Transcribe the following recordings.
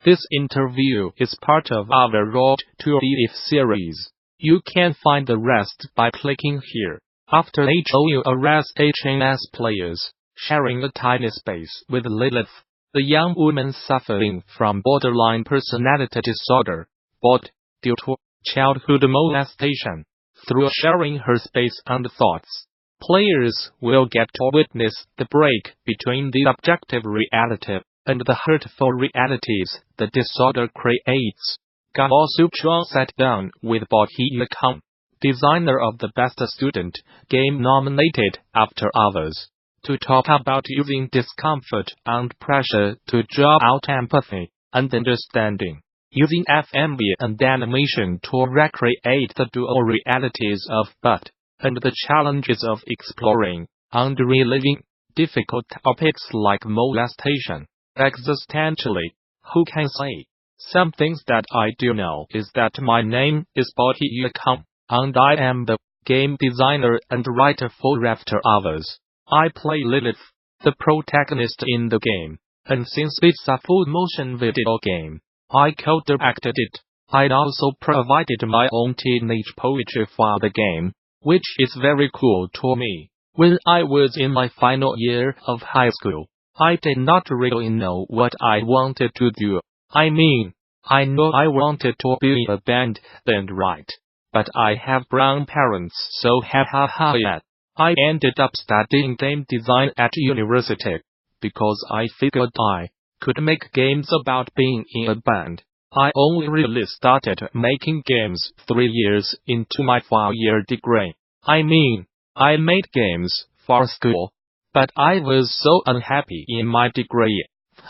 This interview is part of our Road to IGF series. You can find the rest by clicking here. After HOURS HNS players, sharing a tiny space with Lilith, the young woman suffering from borderline personality disorder, BOD, due to childhood molestation. Through sharing her space and thoughts, players will get to witness the break between the objective reality and the hurtful realities the disorder creates. Gamasutra sat down with Bahiyya Khan, designer of the Best Student game nominated After Hours, to talk about using discomfort and pressure to draw out empathy and understanding, using FMV and animation to recreate the dual realities of BOD, and the challenges of exploring and reliving difficult topics like molestation. Existentially, who can say? Some things that I do know is that my name is Bahiyya Khan, and I am the game designer and writer for After Hours. I play Lilith, the protagonist in the game, and since it's a full-motion video game, I co-directed it. I also provided my own teenage poetry for the game, which is very cool to me. When I was in my final year of high school, I did not really know what I wanted to do. I mean, I know I wanted to be in a band and write, but I have brown parents, so hahaha yeah. I ended up studying game design at university, because I figured I could make games about being in a band. I only really started making games 3 years into my 4-year degree. I mean, I made games for school, but I was so unhappy in my degree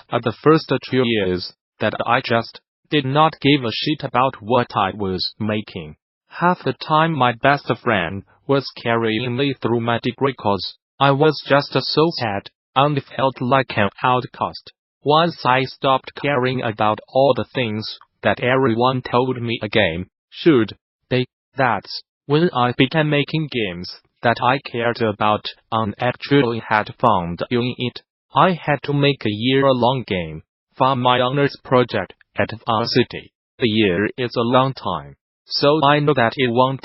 at the first 2 years that I just did not give a shit about what I was making. Half the time my best friend was carrying me through my degree cause I was just so sad and felt like an outcast. Once I stopped caring about all the things that everyone told me a game should be, that's when I began making games that I cared about and actually had fun doing it. I had to make a year-long game for my honors project at varsity. A year is a long time, so I know that it won't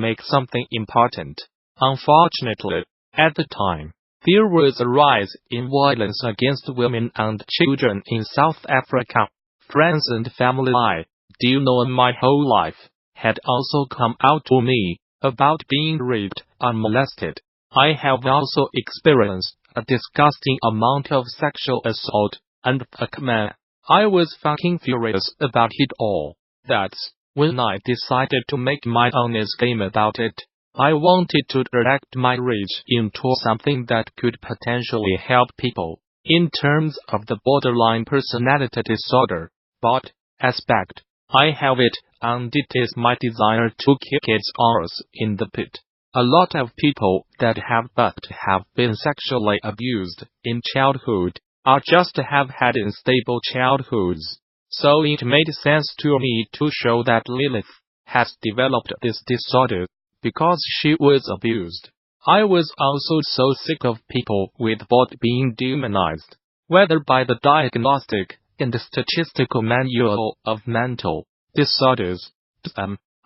make something important. Unfortunately, at the time, there was a rise in violence against women and children in South Africa. Friends and family I do know my whole life had also come out to me about being raped and molested. I have also experienced a disgusting amount of sexual assault, and fuck man, I was fucking furious about it all. That's when I decided to make my honest game about it. I wanted to direct my rage into something that could potentially help people in terms of the borderline personality disorder, BOD, aspect. I have it, and it is my desire to kick its arse in the pit. A lot of people that have BOD have been sexually abused in childhood, or just have had unstable childhoods. So it made sense to me to show that Lilith has developed this disorder because she was abused. I was also so sick of people with BOD being demonized, whether by the Diagnostic and the Statistical Manual of Mental Disorders,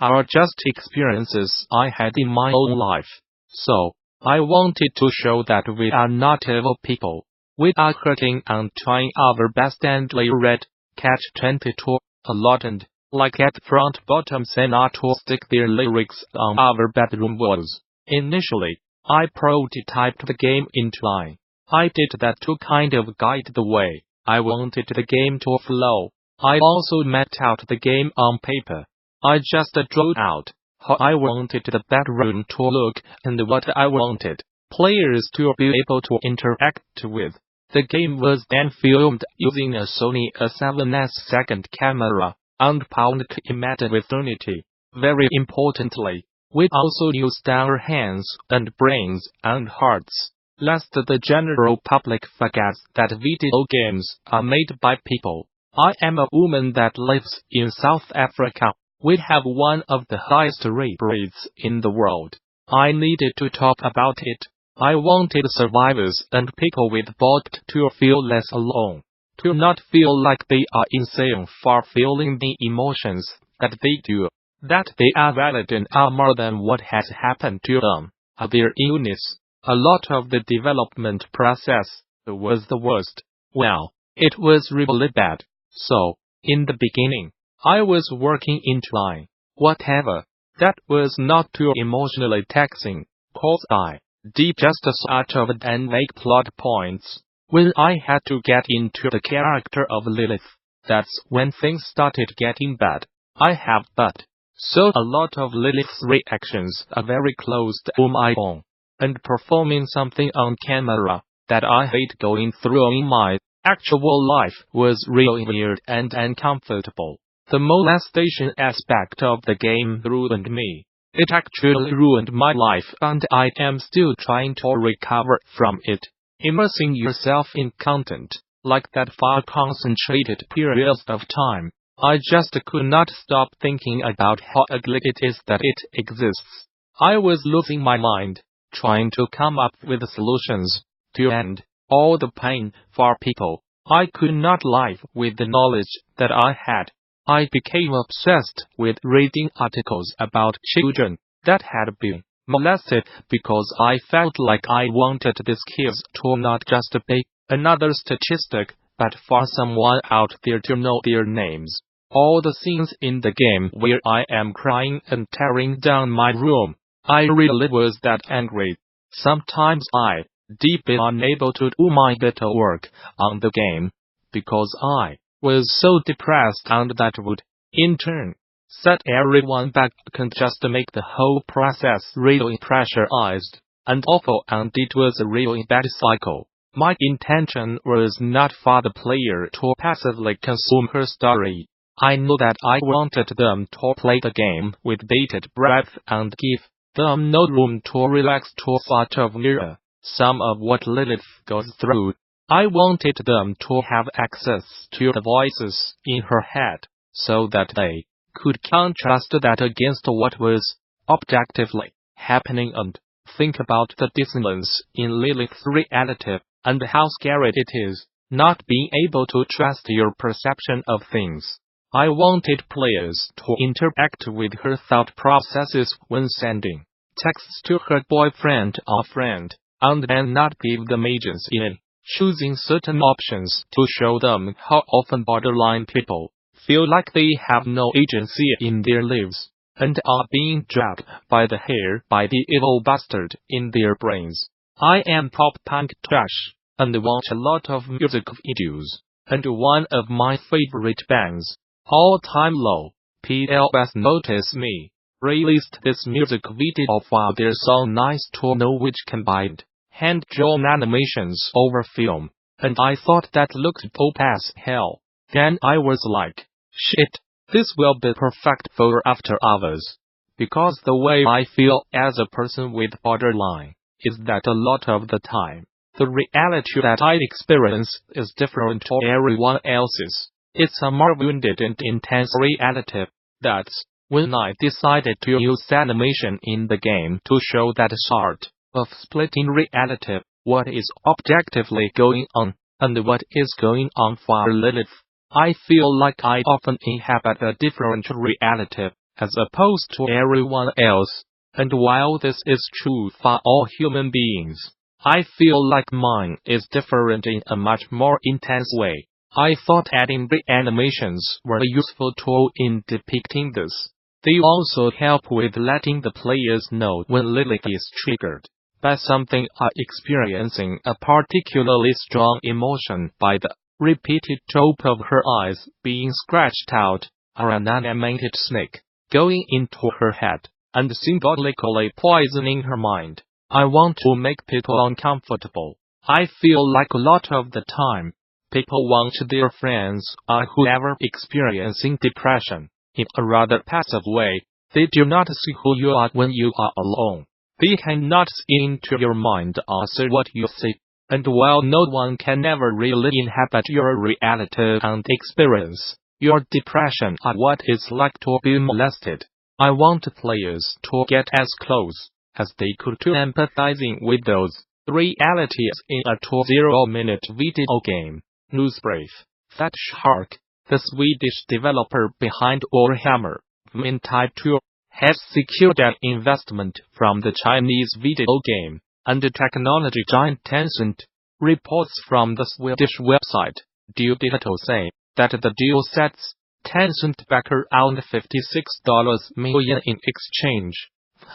are just experiences I had in my own life. So, I wanted to show that we are not evil people. We are hurting and trying our best and read Catch-22 a lot and, like at front bottom center to stick their lyrics on our bedroom walls. Initially, I prototyped the game in Twine. I did that to kind of guide the way I wanted the game to flow. I also mapped out the game on paper. I just drew out how I wanted the bedroom to look and what I wanted players to be able to interact with. The game was then filmed using a Sony A7S second camera and powered in MadeWithUnity. Very importantly, we also used our hands and brains and hearts, lest the general public forgets that video games are made by people. I am a woman that lives in South Africa. We have one of the highest rape rates in the world. I needed to talk about it. I wanted survivors and people with BOD to feel less alone. to not feel like they are insane for feeling the emotions that they do, that they are valid and are more than what has happened to them, their illness. A lot of the development process was the worst. Well, it was really bad. So, in the beginning, I was working in Twine. Whatever. That was not too emotionally taxing, cause I did just sort of and make plot points. When I had to get into the character of Lilith, that's when things started getting bad. I have but so a lot of Lilith's reactions are very close to my own, and performing something on camera that I hate going through in my actual life was really weird and uncomfortable. The molestation aspect of the game ruined me. It actually ruined my life and I am still trying to recover from it. Immersing yourself in content like that for concentrated periods of time, I just could not stop thinking about how ugly it is that it exists. I was losing my mind, trying to come up with solutions to end all the pain for people. I could not live with the knowledge that I had. I became obsessed with reading articles about children that had been molested because I felt like I wanted these kids to not just be another statistic, but for someone out there to know their names. All the scenes in the game where I am crying and tearing down my room, I really was that angry. Sometimes I deeply unable to do my better work on the game because I was so depressed, and that would, in turn, set everyone back and just make the whole process really pressurized and awful, and it was a really bad cycle. My intention was not for the player to passively consume her story. I knew that I wanted them to play the game with bated breath and give them no room to relax to sort of mirror some of what Lilith goes through. I wanted them to have access to the voices in her head, so that they could contrast that against what was objectively happening and think about the dissonance in Lilith's reality and how scary it is not being able to trust your perception of things. I wanted players to interact with her thought processes when sending texts to her boyfriend or friend, and then not give them agency in choosing certain options to show them how often borderline people feel like they have no agency in their lives, and are being dragged by the hair by the evil bastard in their brains. I am pop-punk trash, and watch a lot of music videos, and one of my favorite bands, All Time Low, PLS Notice Me, released this music video for their song Nice to Know, which combined hand-drawn animations over film, and I thought that looked dope as hell. Then I was like, shit, this will be perfect for After Hours. Because the way I feel as a person with borderline is that a lot of the time, the reality that I experience is different to everyone else's. It's a more wounded and intense reality. That's when I decided to use animation in the game to show that sort of splitting reality, what is objectively going on, and what is going on for Lilith. I feel like I often inhabit a different reality, as opposed to everyone else, and while this is true for all human beings, I feel like mine is different in a much more intense way. I thought adding re-animations were a useful tool in depicting this. They also help with letting the players know when Lilith is triggered by something or experiencing a particularly strong emotion, by the repeated trope of her eyes being scratched out, or an animated snake going into her head and symbolically poisoning her mind. I want to make people uncomfortable. I feel like a lot of the time, people want their friends or whoever experiencing depression in a rather passive way. They do not see who you are when you are alone. They cannot see into your mind or see what you see. And while no one can ever really inhabit your reality and experience your depression or what it's like to be molested, I want players to get as close as they could to empathizing with those realities in a 20-minute video game. Newsbrief. Fatshark, the Swedish developer behind Warhammer, Vermintide 2, has secured an investment from the Chinese video game and technology giant Tencent. Reports from the Swedish website Digital say that the deal sets Tencent back around $56 million in exchange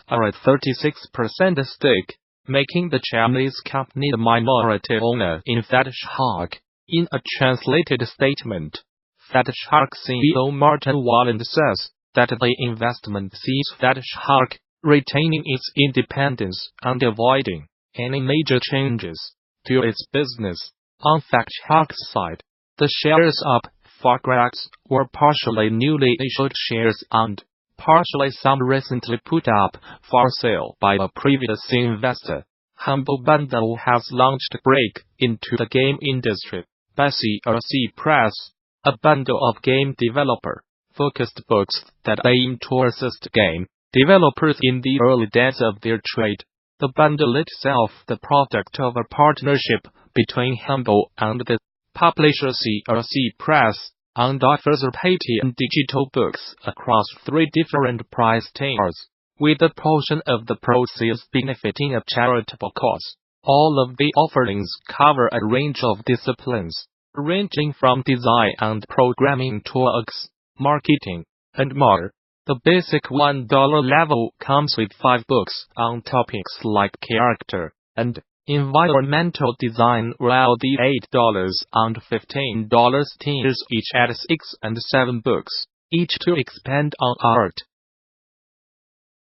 for a 36% stake, making the Chinese company the minority owner in Fatshark. In a translated statement, Fatshark CEO Martin Wahlund says that the investment sees Fatshark retaining its independence and avoiding any major changes to its business. On Fatshark's side, the shares up for grabs were partially newly issued shares and partially some recently put up for sale by a previous investor. Humble Bundle has launched a break into the game industry by CRC Press, a bundle of game developer-focused books that aim to assist game developers in the early days of their trade. The bundle itself, the product of a partnership between Humble and the publisher CRC Press, and offers paper and digital books across 3 different price tiers, with a portion of the proceeds benefiting a charitable cause. All of the offerings cover a range of disciplines, ranging from design and programming to UX, marketing, and more. The basic $1 level comes with 5 books on topics like character and environmental design, while the $8 and $15 tiers each add 6 and 7 books, each to expand on art,